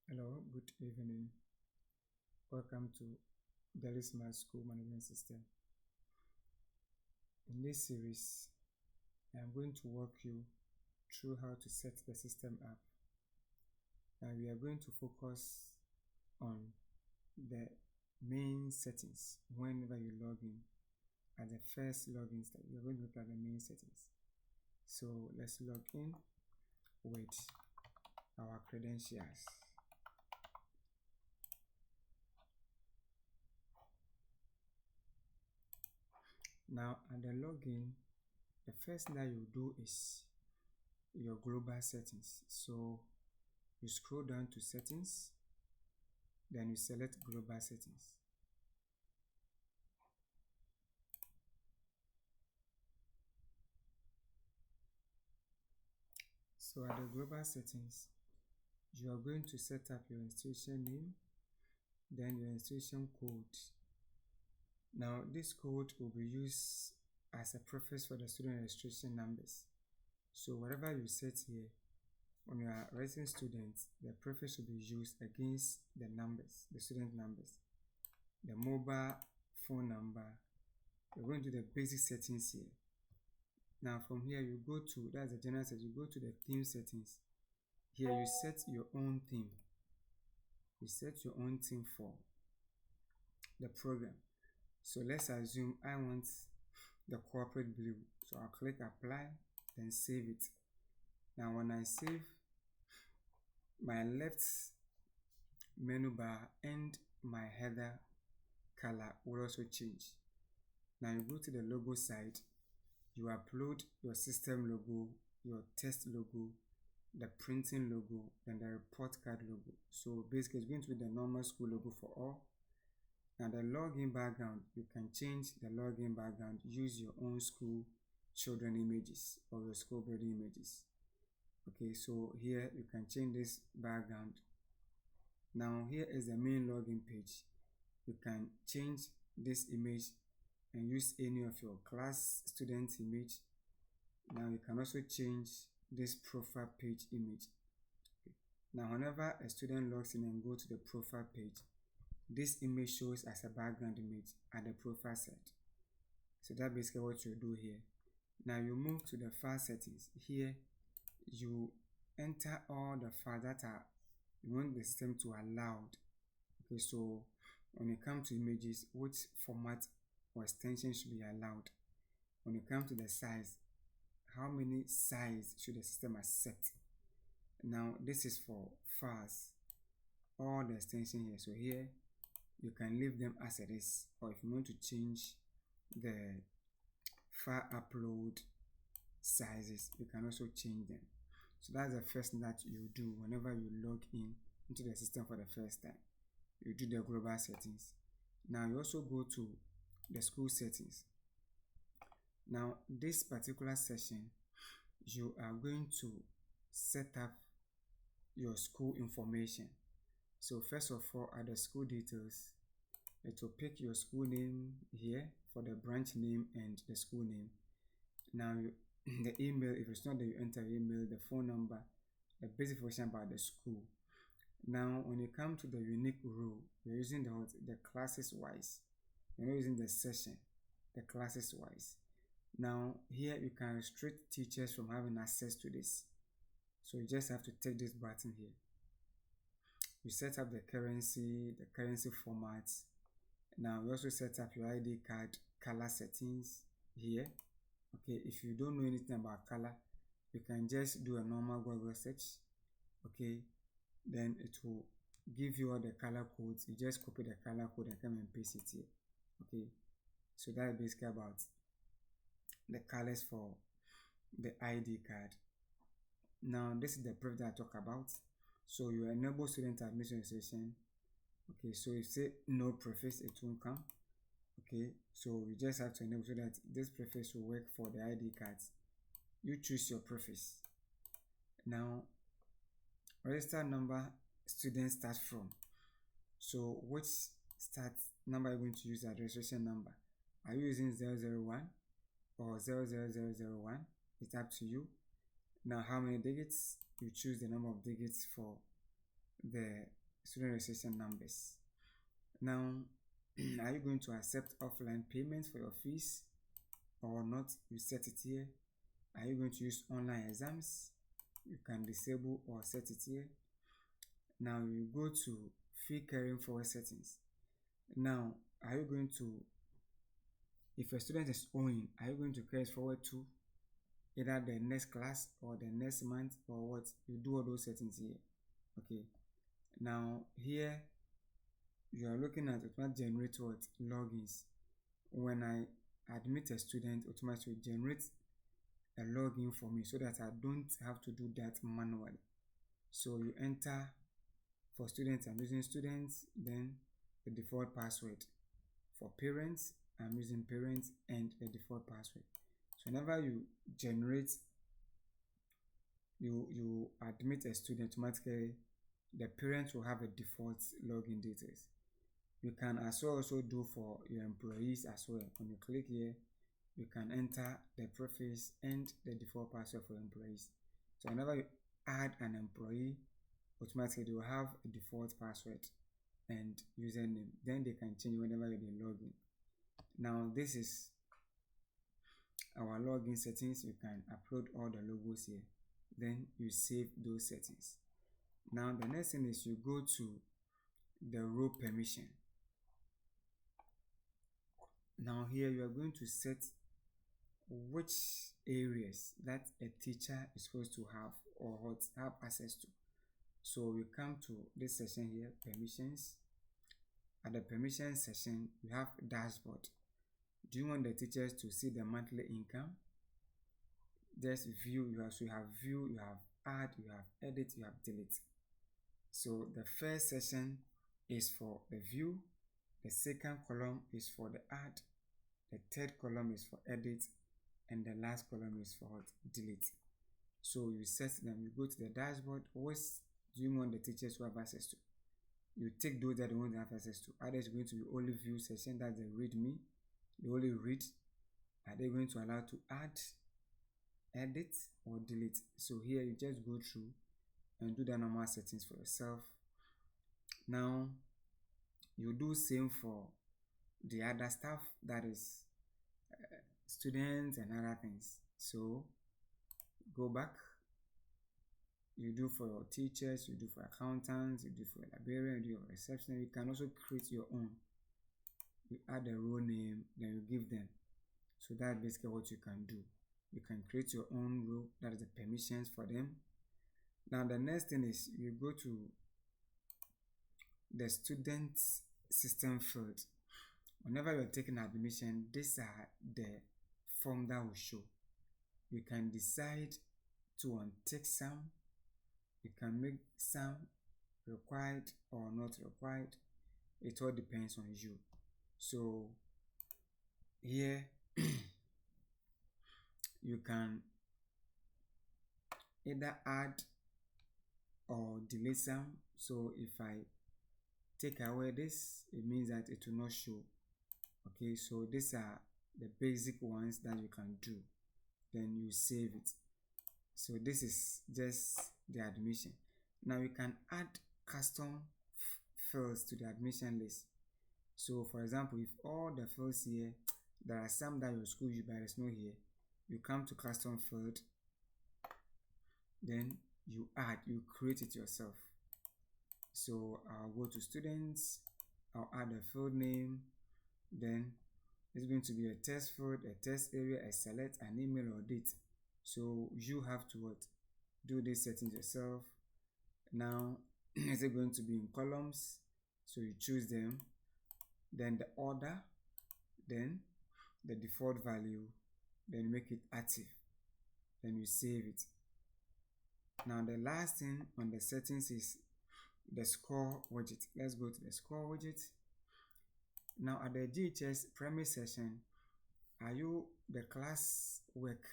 Hello, good evening. Welcome to Daily Smart School Management System. In this series, I am going to walk you through how to set the system up. And we are going to focus on the main settings whenever you log in. At the first login step, we are going to look at the main settings. So let's log in with our credentials. Now at the login, the first thing that you do is your global settings. So you scroll down to settings, then you select global settings. So at the global settings, you are going to set up your institution name, then your institution code. Now this code will be used as a preface for the student registration numbers. So whatever you set here, when you are registering students, the preface will be used against the numbers, the student numbers, the mobile phone number. You're going to the basic settings here. Now from here you go to, that's the general settings, you go to the theme settings. Here you set your own theme. You set your own theme for the program. So let's assume I want the corporate blue. So I'll click apply, then save it. Now when I save, my left menu bar and my header color will also change. Now you go to the logo side, you upload your system logo, your test logo, the printing logo, and the report card logo. So basically it's going to be the normal school logo for all. Now the login background, you can change the login background, use your own school children images or your school building images. Okay, so here you can change this background. Now here is the main login page. You can change this image and use any of your class student image. Now you can also change this profile page image. Okay. Now whenever a student logs in and go to the profile page, this image shows as a background image at the profile side. So that's basically what you do here. Now you move to the file settings. Here you enter all the files that you want the system to allow. Okay, so when it comes to images, which format or extension should be allowed. When it comes to the size, how many size should the system accept? Now this is for files, all the extension here. So here you can leave them as it is, or if you want to change the file upload sizes, you can also change them. So that's the first thing that you do whenever you log in into the system for the first time. You do the global settings. Now you also go to the school settings. Now this particular session, you are going to set up your school information. So first of all, at the school details, it will pick your school name here for the branch name and the school name. Now the email, if it's not that you enter email, the phone number, the basic information about the school. Now when you come to the unique rule, you're using the classes wise. You're not using the session, the classes wise. Now here you can restrict teachers from having access to this. So you just have to take this button here. You set up the currency formats. Now you also set up your ID card color settings here. Okay, if you don't know anything about color, you can just do a normal Google search. Okay, then it will give you all the color codes. You just copy the color code and come and paste it here. Okay, so that's basically about the colors for the ID card. Now this is the proof that I talk about. So you enable student admission session. Okay, so if say no preface, it won't come. Okay, so you just have to enable so that this preface will work for the ID cards. You choose your preface. Now register number student starts from. So which start number are you going to use as registration number? Are you using 001 or 00001? It's up to you. Now how many digits? You choose the number of digits for the student registration numbers. Now, are you going to accept offline payments for your fees or not? You set it here. Are you going to use online exams? You can disable or set it here. Now you go to fee carrying forward settings. Now, are you going to, if a student is owing, are you going to carry forward to either the next class or the next month or what? You do all those settings here. Okay. Now here you are looking at automatically generate what? Logins. When I admit a student, automatically generate a login for me so that I don't have to do that manually. So you enter, for students, I'm using students, then the default password. For parents, I'm using parents and the default password. So whenever you generate, you admit a student, automatically the parents will have a default login details. You can also do for your employees as well. When you click here, you can enter the preface and the default password for employees. So whenever you add an employee, automatically they will have a default password and username. Then they can change whenever they log in. Now this is our login settings. You can upload all the logos here. Then you save those settings. Now the next thing is you go to the role permission. Now here you are going to set which areas that a teacher is supposed to have or have access to. So we come to this section here, permissions. At the permission section, you have dashboard. Do you want the teachers to see the monthly income? Just view. You have view, you have add, you have edit, you have delete. So the first section is for the view. The second column is for the add. The third column is for edit. And the last column is for delete. So you set them. You go to the dashboard. What do you want the teachers to have access to? You take those that they want to have access to. Either it's going to be only view section, that's the read me. They only read. Are they going to allow to add, edit, or delete? So here you just go through and do the normal settings for yourself. Now you do same for the other stuff, that is students and other things. So go back. You do for your teachers, you do for accountants, you do for a librarian, you do for reception. You can also create your own. You add a role name, then you give them. So that's basically what you can do. You can create your own role, that is the permissions for them. Now the next thing is you go to the student system field. Whenever you're taking admission, these are the form that will show. You can decide to untick some. You can make some required or not required. It all depends on you. So here you can either add or delete some. So if I take away this, it means that it will not show. Okay, so these are the basic ones that you can do. Then you save it. So this is just the admission. Now you can add custom fields to the admission list. So for example, if all the fields here, there are some that your school uses but there's no here, you come to custom field, then you add, you create it yourself. So I'll go to students, I'll add a field name, then it's going to be a test field, a test area, a select, an email or date. So you have to what? Do these settings yourself. Now is it going to be in columns? So you choose them, then the order, then the default value, then make it active, then you save it. Now the last thing on the settings is the score widget. Let's go to the score widget. Now at the GHS primary session, are you the class work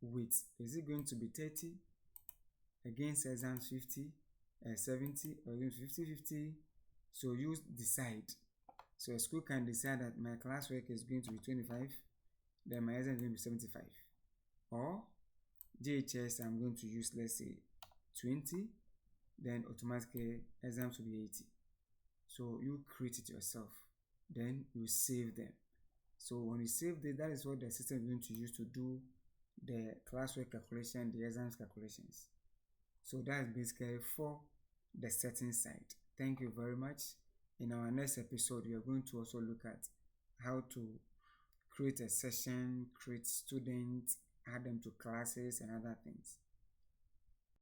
weight? Is it going to be 30 against exams 50, 70, or 50-50? So you decide. So a school can decide that my class work is going to be 25, then my exam is going to be 75. Or GHS, I'm going to use, let's say, 20, then automatically exams will be 80. So you create it yourself, then you save them. So when you save it, that is what the system is going to use to do the classwork calculation, the exams calculations. So that's basically for the setting side. Thank you very much. In our next episode, we are going to also look at how to create a session, create students, add them to classes and other things.